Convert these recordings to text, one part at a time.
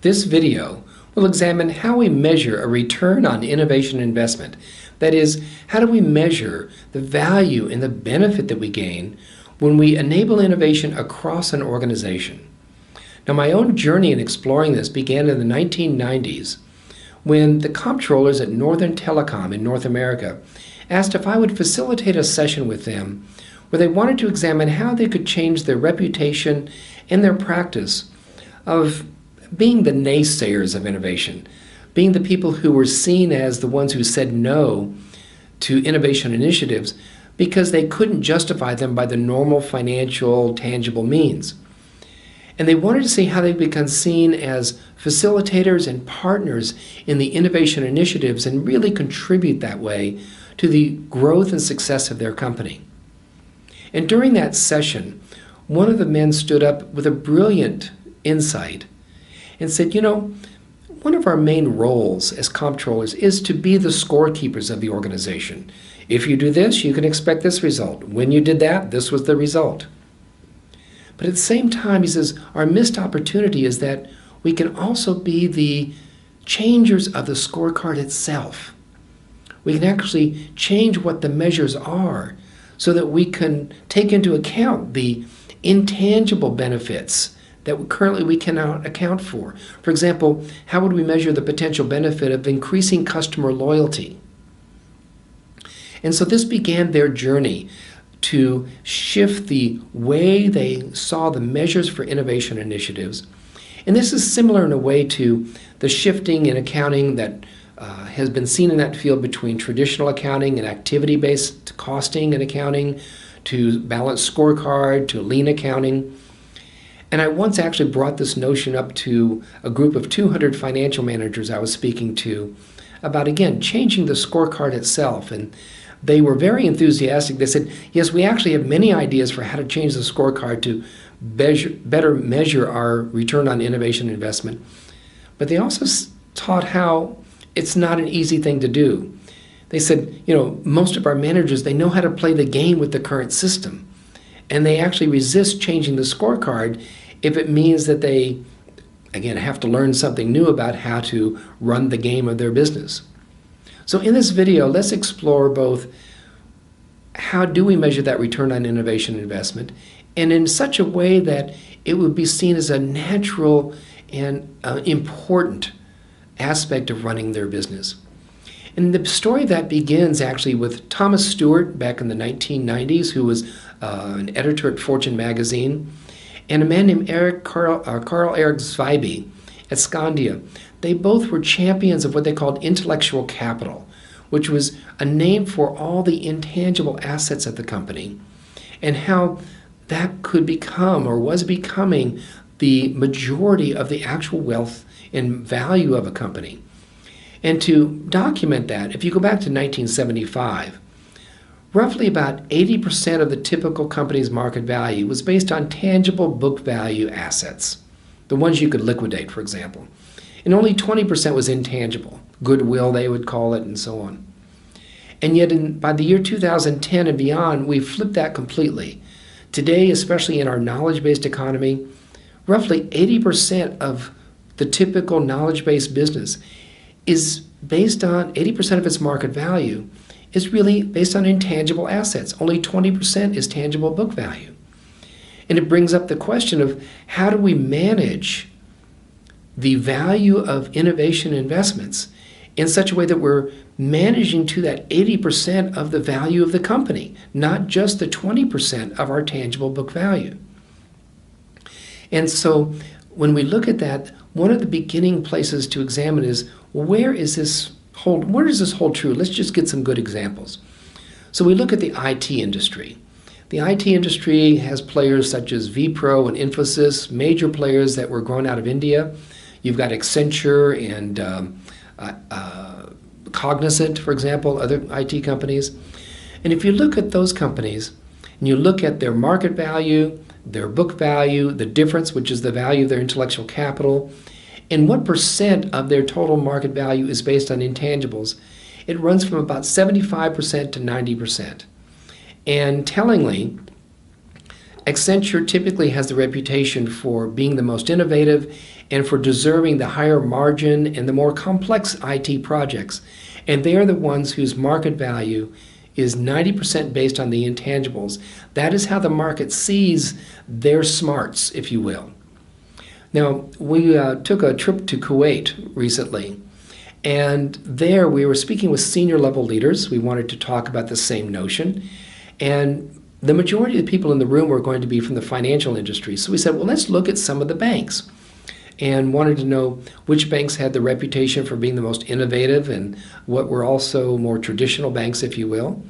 This video will examine how we measure a return on innovation investment. That is, how do we measure the value and the benefit that we gain when we enable innovation across an organization? Now, my own journey in exploring this began in the 1990s when the comptrollers at Northern Telecom in North America asked if I would facilitate a session with them where they wanted to examine how they could change their reputation and their practice of being the naysayers of innovation, being the people who were seen as the ones who said no to innovation initiatives because they couldn't justify them by the normal financial, tangible means. And they wanted to see how they become seen as facilitators and partners in the innovation initiatives and really contribute that way to the growth and success of their company. And during that session, one of the men stood up with a brilliant insight and said, one of our main roles as comptrollers is to be the scorekeepers of the organization. If you do this, you can expect this result. When you did that, this was the result. But at the same time, he says, our missed opportunity is that we can also be the changers of the scorecard itself. We can actually change what the measures are so that we can take into account the intangible benefits that currently we cannot account for. For example, how would we measure the potential benefit of increasing customer loyalty? And so this began their journey to shift the way they saw the measures for innovation initiatives. And this is similar in a way to the shifting in accounting that has been seen in that field between traditional accounting and activity-based costing and accounting to balanced scorecard to lean accounting. And I once actually brought this notion up to a group of 200 financial managers I was speaking to about, again, changing the scorecard itself. And they were very enthusiastic. They said, yes, we actually have many ideas for how to change the scorecard to better measure our return on innovation investment. But they also taught how it's not an easy thing to do. They said, most of our managers, they know how to play the game with the current system. And they actually resist changing the scorecard if it means that they, again, have to learn something new about how to run the game of their business. So in this video, let's explore both how do we measure that return on innovation investment, and in such a way that it would be seen as a natural and important aspect of running their business. And the story of that begins actually with Thomas Stewart back in the 1990s, who was an editor at Fortune magazine, and a man named Carl Eric Zweiby at Skandia. They both were champions of what they called intellectual capital, which was a name for all the intangible assets of the company, and how that could become or was becoming the majority of the actual wealth and value of a company. And to document that, if you go back to 1975, roughly about 80% of the typical company's market value was based on tangible book value assets, the ones you could liquidate, for example. And only 20% was intangible, goodwill they would call it, and so on. And yet by the year 2010 and beyond, we flipped that completely. Today, especially in our knowledge-based economy, roughly 80% of the typical knowledge-based business is based on 80% of its market value is really based on intangible assets. Only 20% is tangible book value. And it brings up the question of how do we manage the value of innovation investments in such a way that we're managing to that 80% of the value of the company, not just the 20% of our tangible book value. And so when we look at that, one of the beginning places to examine is, where does this hold true? Let's just get some good examples. So we look at the IT industry. The IT industry has players such as Wipro and Infosys, major players that were grown out of India. You've got Accenture and Cognizant, for example, other IT companies. And if you look at those companies and you look at their market value, their book value, the difference, which is the value of their intellectual capital, and what percent of their total market value is based on intangibles, it runs from about 75% to 90%. And tellingly, Accenture typically has the reputation for being the most innovative and for deserving the higher margin and the more complex IT projects. And they are the ones whose market value is 90% based on the intangibles. That is how the market sees their smarts, if you will. Now, we took a trip to Kuwait recently, and there we were speaking with senior level leaders. We wanted to talk about the same notion, and the majority of the people in the room were going to be from the financial industry. So we said, well, let's look at some of the banks, and wanted to know which banks had the reputation for being the most innovative and what were also more traditional banks, if you will.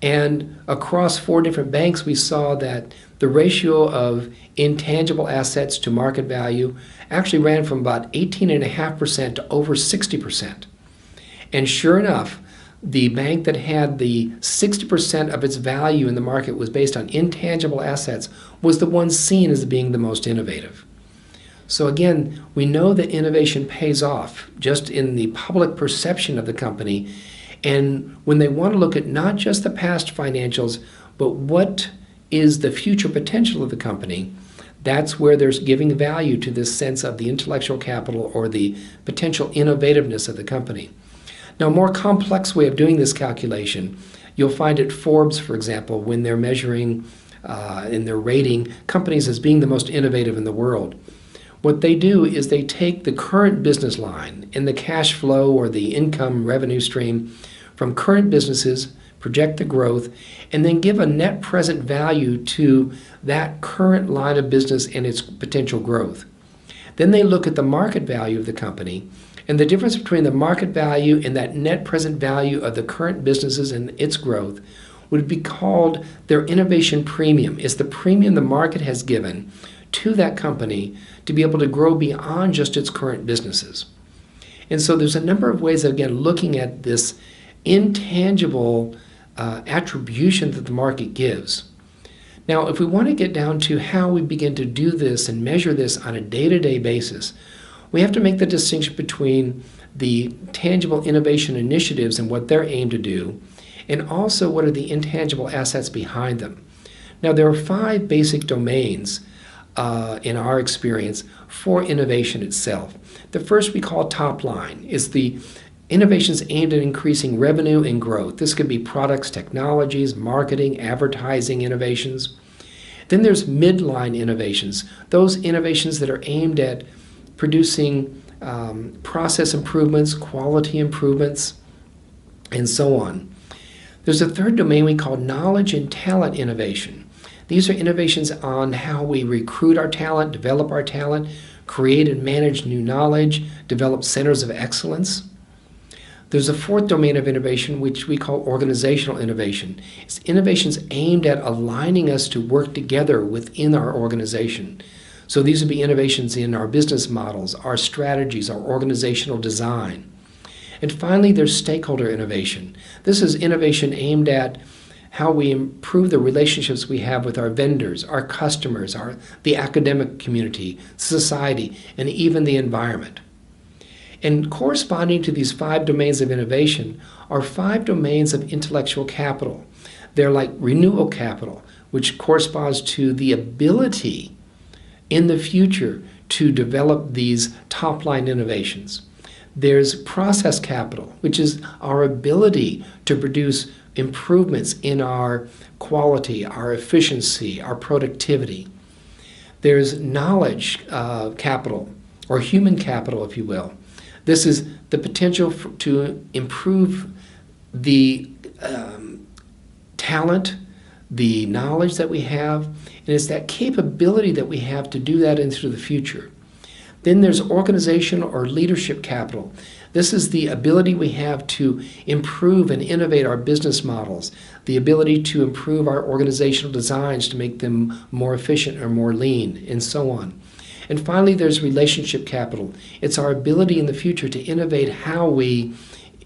And across 4 different banks, we saw that the ratio of intangible assets to market value actually ran from about 18.5% to over 60%. And sure enough, the bank that had the 60% of its value in the market was based on intangible assets was the one seen as being the most innovative. So again, we know that innovation pays off just in the public perception of the company. And when they want to look at not just the past financials, but what is the future potential of the company, that's where there's giving value to this sense of the intellectual capital or the potential innovativeness of the company. Now, a more complex way of doing this calculation, you'll find at Forbes, for example, when they're measuring in their rating companies as being the most innovative in the world. What they do is they take the current business line and the cash flow or the income revenue stream from current businesses, project the growth, and then give a net present value to that current line of business and its potential growth. Then they look at the market value of the company, and the difference between the market value and that net present value of the current businesses and its growth would be called their innovation premium. It's the premium the market has given to that company to be able to grow beyond just its current businesses. And so there's a number of ways of, again, looking at this intangible attribution that the market gives. Now, if we want to get down to how we begin to do this and measure this on a day-to-day basis, we have to make the distinction between the tangible innovation initiatives and what they're aimed to do, and also what are the intangible assets behind them. Now, there are 5 basic domains in our experience for innovation itself. The first we call top line is the innovations aimed at increasing revenue and growth. This could be products, technologies, marketing, advertising innovations. Then there's midline innovations, those innovations that are aimed at producing process improvements, quality improvements, and so on. There's a third domain we call knowledge and talent innovation. These are innovations on how we recruit our talent, develop our talent, create and manage new knowledge, develop centers of excellence. There's a fourth domain of innovation which we call organizational innovation. It's innovations aimed at aligning us to work together within our organization. So these would be innovations in our business models, our strategies, our organizational design. And finally, there's stakeholder innovation. This is innovation aimed at how we improve the relationships we have with our vendors, our customers, the academic community, society, and even the environment. And corresponding to these 5 domains of innovation are 5 domains of intellectual capital. They're like renewal capital, which corresponds to the ability in the future to develop these top-line innovations. There's process capital, which is our ability to produce improvements in our quality, our efficiency, our productivity. There's knowledge capital, or human capital, if you will. This is the potential to improve the talent, the knowledge that we have, and it's that capability that we have to do that into the future. Then there's organizational or leadership capital. This is the ability we have to improve and innovate our business models, the ability to improve our organizational designs to make them more efficient or more lean, and so on. And finally, there's relationship capital. It's our ability in the future to innovate how we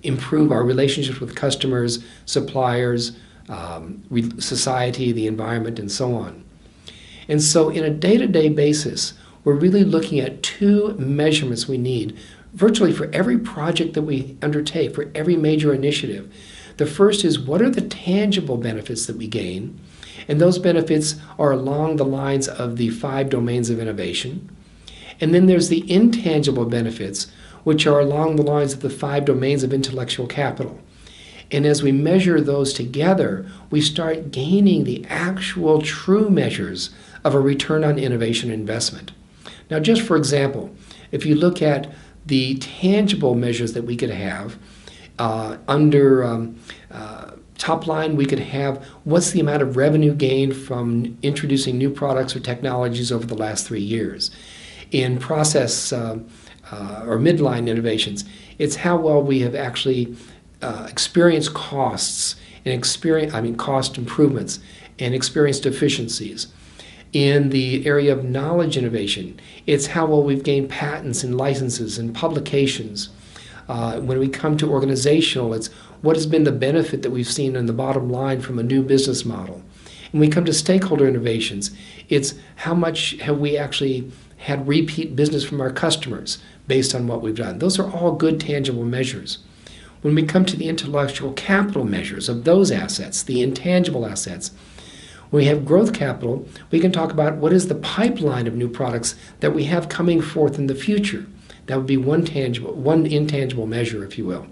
improve our relationships with customers, suppliers, society, the environment, and so on. And so in a day-to-day basis, we're really looking at 2 measurements we need virtually for every project that we undertake, for every major initiative. The first is, what are the tangible benefits that we gain? And those benefits are along the lines of the 5 domains of innovation. And then there's the intangible benefits, which are along the lines of the 5 domains of intellectual capital. And as we measure those together, we start gaining the actual true measures of a return on innovation investment. Now, just for example, if you look at the tangible measures that we could have, under top line, we could have what's the amount of revenue gained from introducing new products or technologies over the last 3 years. In process or midline innovations, it's how well we have actually experienced costs and cost improvements and experienced efficiencies. In the area of knowledge innovation, it's how well we've gained patents and licenses and publications. When we come to organizational, it's what has been the benefit that we've seen in the bottom line from a new business model. When we come to stakeholder innovations, it's how much have we actually had repeat business from our customers based on what we've done. Those are all good tangible measures. When we come to the intellectual capital measures of those assets, the intangible assets, when we have growth capital, we can talk about what is the pipeline of new products that we have coming forth in the future. That would be one intangible measure, if you will.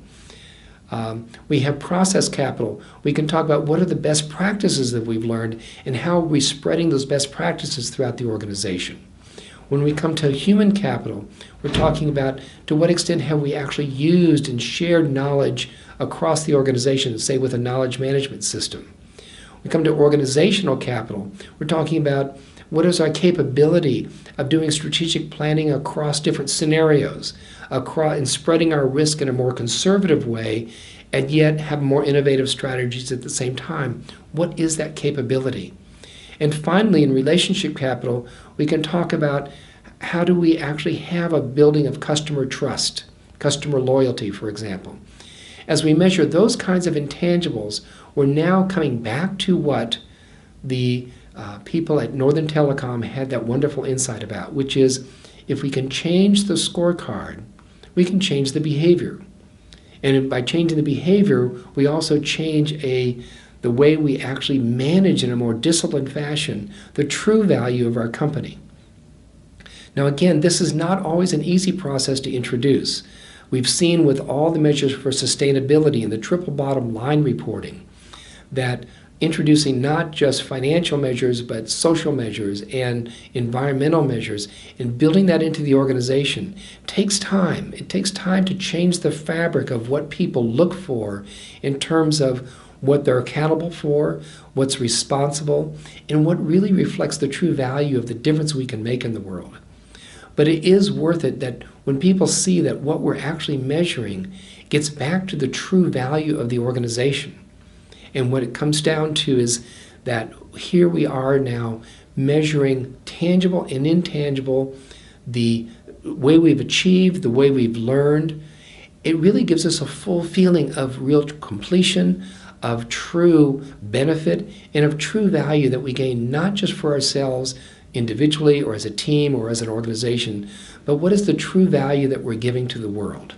We have process capital. We can talk about what are the best practices that we've learned and how are we spreading those best practices throughout the organization. When we come to human capital, we're talking about to what extent have we actually used and shared knowledge across the organization, say with a knowledge management system. We come to organizational capital, we're talking about what is our capability of doing strategic planning across different scenarios, and spreading our risk in a more conservative way, and yet have more innovative strategies at the same time. What is that capability? And finally, in relationship capital, we can talk about how do we actually have a building of customer trust, customer loyalty, for example. As we measure those kinds of intangibles, we're now coming back to what the people at Northern Telecom had that wonderful insight about, which is if we can change the scorecard, we can change the behavior. And by changing the behavior, we also change the way we actually manage in a more disciplined fashion the true value of our company. Now again, this is not always an easy process to introduce. We've seen with all the measures for sustainability and the triple bottom line reporting that introducing not just financial measures but social measures and environmental measures and building that into the organization takes time. It takes time to change the fabric of what people look for in terms of what they're accountable for, what's responsible, and what really reflects the true value of the difference we can make in the world. But it is worth it that when people see that what we're actually measuring gets back to the true value of the organization. And what it comes down to is that here we are now measuring tangible and intangible, the way we've achieved, the way we've learned. It really gives us a full feeling of real completion, of true benefit, and of true value that we gain not just for ourselves individually or as a team or as an organization, but what is the true value that we're giving to the world.